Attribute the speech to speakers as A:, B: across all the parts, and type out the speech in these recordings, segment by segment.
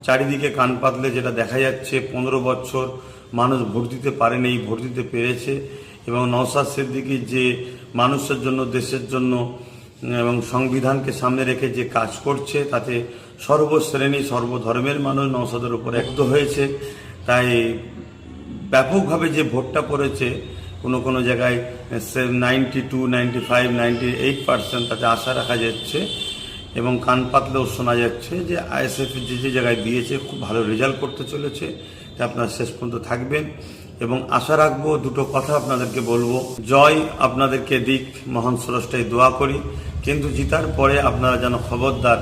A: চারিদিকে কান পাতলে যেটা দেখা যাচ্ছে 15 বছর মানুষ ভোট দিতে পারেনি, ভোট দিতে পেরেছে। এবং নওশাদ সিদ্দিকী যে মানুষের জন্য, দেশের জন্য এবং সংবিধানকে সামনে রেখে যে কাজ করছে, তাতে সর্বশ্রেণী সর্বধর্মের মানুষ নওশাদের উপর একত্র হয়েছে। তাই ব্যাপকভাবে যে ভোটটা পড়েছে, কোনো জায়গায় 92, 95, 98% তাতে আশা রাখা যাচ্ছে। এবং কান পাতলেও শোনা যাচ্ছে যে আইএসএফ যে জায়গায় দিয়েছে খুব ভালো রেজাল্ট করতে চলেছে। তাই আপনারা শেষ পর্যন্ত থাকবেন এবং আশা রাখবো। দুটো কথা আপনাদেরকে বলবো, জয় আপনাদেরকে দিক, মহান স্রষ্টায় দোয়া করি। কিন্তু জিতার পরে আপনারা যেন খবরদার,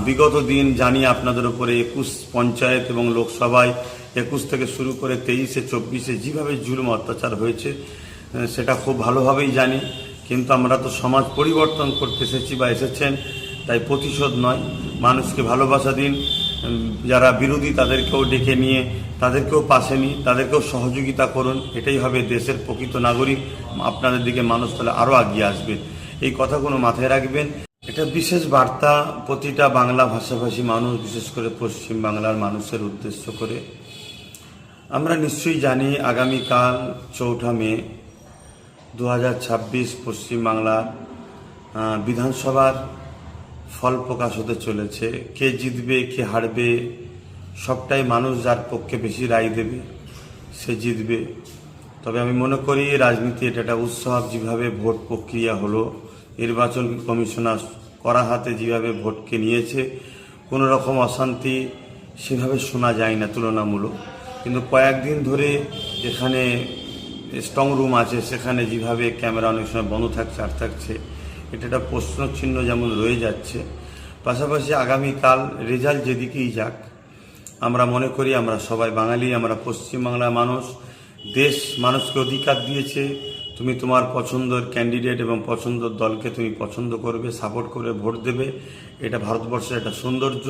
A: বিগত দিন জানি আপনাদের উপরে 21 পঞ্চায়েত এবং লোকসভায় 21 থেকে শুরু করে 23-এ 24-এ যেভাবে জুলুম অত্যাচার হয়েছে সেটা খুব ভালোভাবেই জানি। কিন্তু আমরা তো সমাজ পরিবর্তন করতে এসেছি বা এসেছেন, তাই প্রতিশোধ নয়, মানুষকে ভালোবাসা দিন। যারা বিরোধী তাদেরকেও ডেকে নিয়ে তাদেরকেও পাশে নিয়ে তাদেরকেও সহযোগিতা করুন। এটাই হবে দেশের প্রকৃত নাগরিক। আপনাদের দিকে মানুষ তাহলে আরও এগিয়ে আসবে। এই কথাগুলো মাথায় রাখবেন। এটা বিশেষ বার্তা প্রতিটা বাংলা ভাষাভাষী মানুষ, বিশেষ করে পশ্চিম বাংলার মানুষের উদ্দেশ্য করে। আমরা নিশ্চয়ই জানি আগামীকাল 4 মে 2026 পশ্চিমবাংলার বিধানসভার ফল প্রকাশ হতে চলেছে। কে জিতবে কে হারবে সবটাই মানুষ যার পক্ষে বেশি রায় দেবে সে জিতবে। তবে আমি মনে করি রাজনীতি এটা একটা উৎসব। যেভাবে ভোট প্রক্রিয়া হলো, নির্বাচন কমিশনার কড়া হাতে যেভাবে ভোটকে নিয়েছে, কোনো রকম অশান্তি সেভাবে শোনা যায় না তুলনামূলক। কিন্তু কয়েকদিন ধরে যেখানে স্ট্রং রুম আছে সেখানে যেভাবে ক্যামেরা অনেক সময় বন্ধ থাকছে আর থাকছে, এটা একটা প্রশ্নচিহ্ন যেমন রয়ে যাচ্ছে। পাশাপাশি আগামীকাল রেজাল্ট যেদিকেই যাক, আমরা মনে করি আমরা সবাই বাঙালি, আমরা পশ্চিমবাংলার মানুষ। দেশ মানুষকে অধিকার দিয়েছে, তুমি তোমার পছন্দের ক্যান্ডিডেট এবং পছন্দের দলকে তুমি পছন্দ করবে, সাপোর্ট করে ভোট দেবে। এটা ভারতবর্ষের একটা সৌন্দর্য।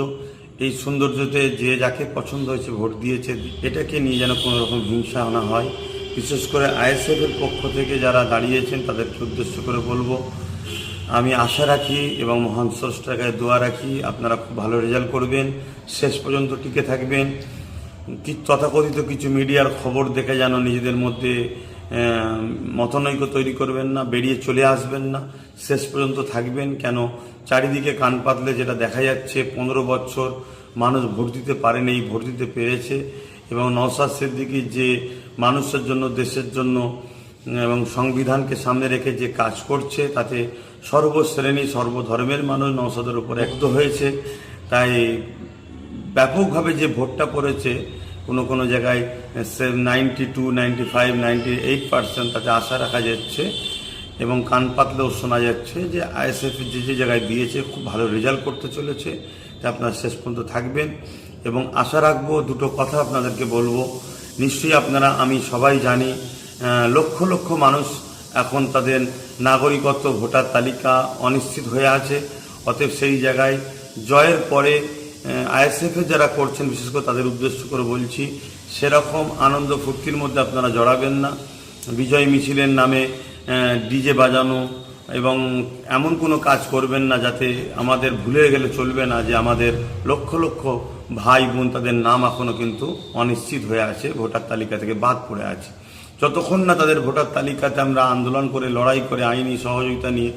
A: এই সৌন্দর্যতে যে যাকে পছন্দ হয়েছে ভোট দিয়েছে, এটাকে নিয়ে যেন কোনো রকম হিংসা না হয়। বিশেষ করে আইএসএফের পক্ষ থেকে যারা দাঁড়িয়েছেন তাদেরকে উদ্দেশ্য করে বলবো, আমি আশা রাখি এবং মহান স্রষ্টার কাছে দোয়া রাখি আপনারা খুব ভালো রেজাল্ট করবেন, শেষ পর্যন্ত টিকে থাকবেন। তথাকথিত কিছু মিডিয়ার খবর দেখে যেন নিজেদের মধ্যে মতনৈক্য তৈরি করবেন না, বেরিয়ে চলে আসবেন না, শেষ পর্যন্ত থাকবেন। কেন চারিদিকে কান পাতলে যেটা দেখা যাচ্ছে 15 বছর মানুষ ভোট দিতে পারেনি, ভোট দিতে পেরেছে। এবং নওশাদ সিদ্দিকী যে মানুষের জন্য, দেশের জন্য এবং সংবিধানকে সামনে রেখে যে কাজ করছে, তাতে সর্বশ্রেণী সর্বধর্মের মানুষ নওশাদের উপর একত্র হয়েছে। তাই ব্যাপকভাবে যে ভোটটা পড়েছে, কোনো জায়গায় 92, 95, 98% তাতে আশা রাখা যাচ্ছে। এবং কান পাতলেও শোনা যাচ্ছে যে আইএসএফ যে জায়গায় দিয়েছে খুব ভালো রেজাল্ট করতে চলেছে। তাই আপনারা শেষ পর্যন্ত থাকবেন এবং আশা রাখবো। দুটো কথা আপনাদেরকে বলবো, নিশ্চয়ই আপনারা, আমি সবাই জানি, লক্ষ লক্ষ মানুষ এখন তাদের নাগরিকত্ব ভোটার তালিকা অনিশ্চিত হয়ে আছে। অতএব সেই জায়গায় জয়ের পরে আইএসএফে যারা করছেন, বিশেষ করে তাদের উদ্দেশ্য করে বলছি, সেরকম আনন্দ ফুর্তির মধ্যে আপনারা জড়াবেন না। বিজয় মিছিলের নামে ডিজে বাজানো এবং এমন কোনো কাজ করবেন না যাতে আমাদের ভুলে গেলে চলবে না যে আমাদের লক্ষ লক্ষ ভাই বোন, তাদের নাম এখনও কিন্তু অনিশ্চিত হয়ে আছে, ভোটার তালিকা থেকে বাদ পড়ে আছে। যতক্ষণ না তাদের ভোটার তালিকাতে আমরা আন্দোলন করে, লড়াই করে, আইনি সহযোগিতা নিয়ে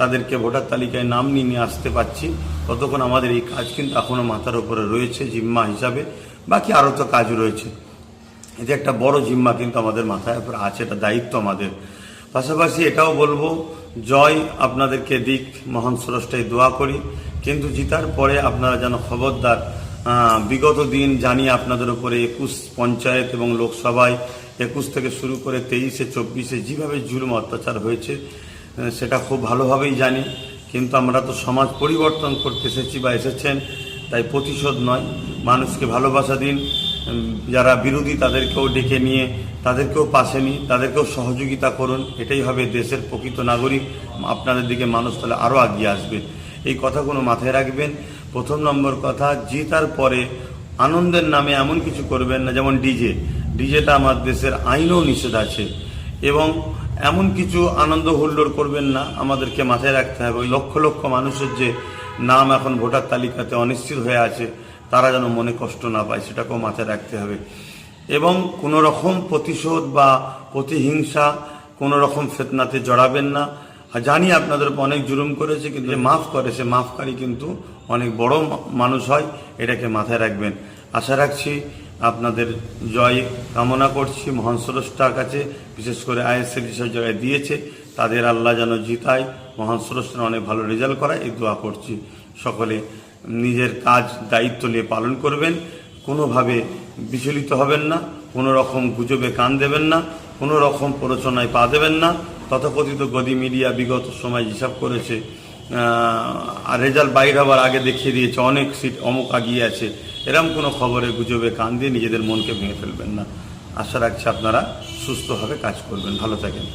A: তাদেরকে ভোটার তালিকায় নাম নিয়ে আসতে পারছি, ততক্ষণ আমাদের এই কাজ কিন্তু এখনও মাথার উপরে রয়েছে জিম্মা হিসাবে। বাকি আরও তো কাজ রয়েছে, এটা একটা বড় জিম্মা কিন্তু আমাদের মাথায় উপরে আছে, এটা দায়িত্ব আমাদের। পাশাপাশি এটাও বলবো, জয় আপনাদেরকে দিক, মহান স্রষ্টায় দোয়া করি। কিন্তু জিতার পরে আপনারা যেন খবরদার, বিগত দিন জানি আপনাদের উপরে 21 পঞ্চায়েত এবং লোকসভায় 21 থেকে শুরু করে 23-এ 24-এ যেভাবে জুলুম অত্যাচার হয়েছে সেটা খুব ভালোভাবেই জানি। কিন্তু আমরা তো সমাজ পরিবর্তন করতে এসেছি বা এসেছেন, তাই প্রতিশোধ নয়, মানুষকে ভালোবাসা দিন। যারা বিরোধী তাদেরকেও ডেকে নিয়ে তাদেরকেও পাশে নিয়ে তাদেরকেও সহযোগিতা করুন। এটাই হবে দেশের প্রকৃত নাগরিক। আপনাদের দিকে মানুষ তাহলে আরও এগিয়ে আসবে। এই কথাগুলো মাথায় রাখবেন। প্রথম নম্বর কথা, জিতার পরে আনন্দের নামে এমন কিছু করবেন না, যেমন ডিজেটা আমার দেশের আইনও নিষেধ আছে। এবং এমন কিছু আনন্দ হুল্লোড় করবেন না। আমাদেরকে মাথায় রাখতে হবে, ওই লক্ষ লক্ষ মানুষের যে নাম এখন ভোটার তালিকাতে অনিশ্চিত হয়ে আছে, তারা যেন মনে কষ্ট না পায়, সেটাকেও মাথায় রাখতে হবে। এবং কোনো রকম প্রতিশোধ বা প্রতিহিংসা, কোনো রকম ফিতনাতে জড়াবেন না। আর জানি আপনাদের উপর অনেক জুলুম করেছে, কিন্তু যে মাফ করে সে মাফকারী কিন্তু অনেক বড় মানুষ হয়, এটাকে মাথায় রাখবেন। আশা রাখছি আপনাদের জয় কামনা করছি মহান স্রষ্টার কাছে, বিশেষ করে আইএসএফ যেসব জায়গায় দিয়েছে তাদের আল্লাহ যেন জিতায়, মহান স্রষ্টা অনেক ভালো রেজাল্ট করায়, এই দোয়া করছি। সকলে নিজের কাজ দায়িত্ব নিয়ে পালন করবেন, কোনোভাবে বিচলিত হবেন না, কোনো রকম গুজবে কান দেবেন না, কোনো রকম প্ররোচনায় পা দেবেন না। তথাকথিত গদি মিডিয়া বিগত সময় হিসাব করেছে, আর রেজাল্ট বাইরে হওয়ার আগে দেখিয়ে দিয়েছে অনেক সিট অমুক আগিয়ে আছে, এরকম কোনো খবরে গুজবে কান দিয়ে নিজেদের মনকে ভেঙে ফেলবেন না। আশা রাখছি আপনারা সুস্থভাবে কাজ করবেন। ভালো থাকেন।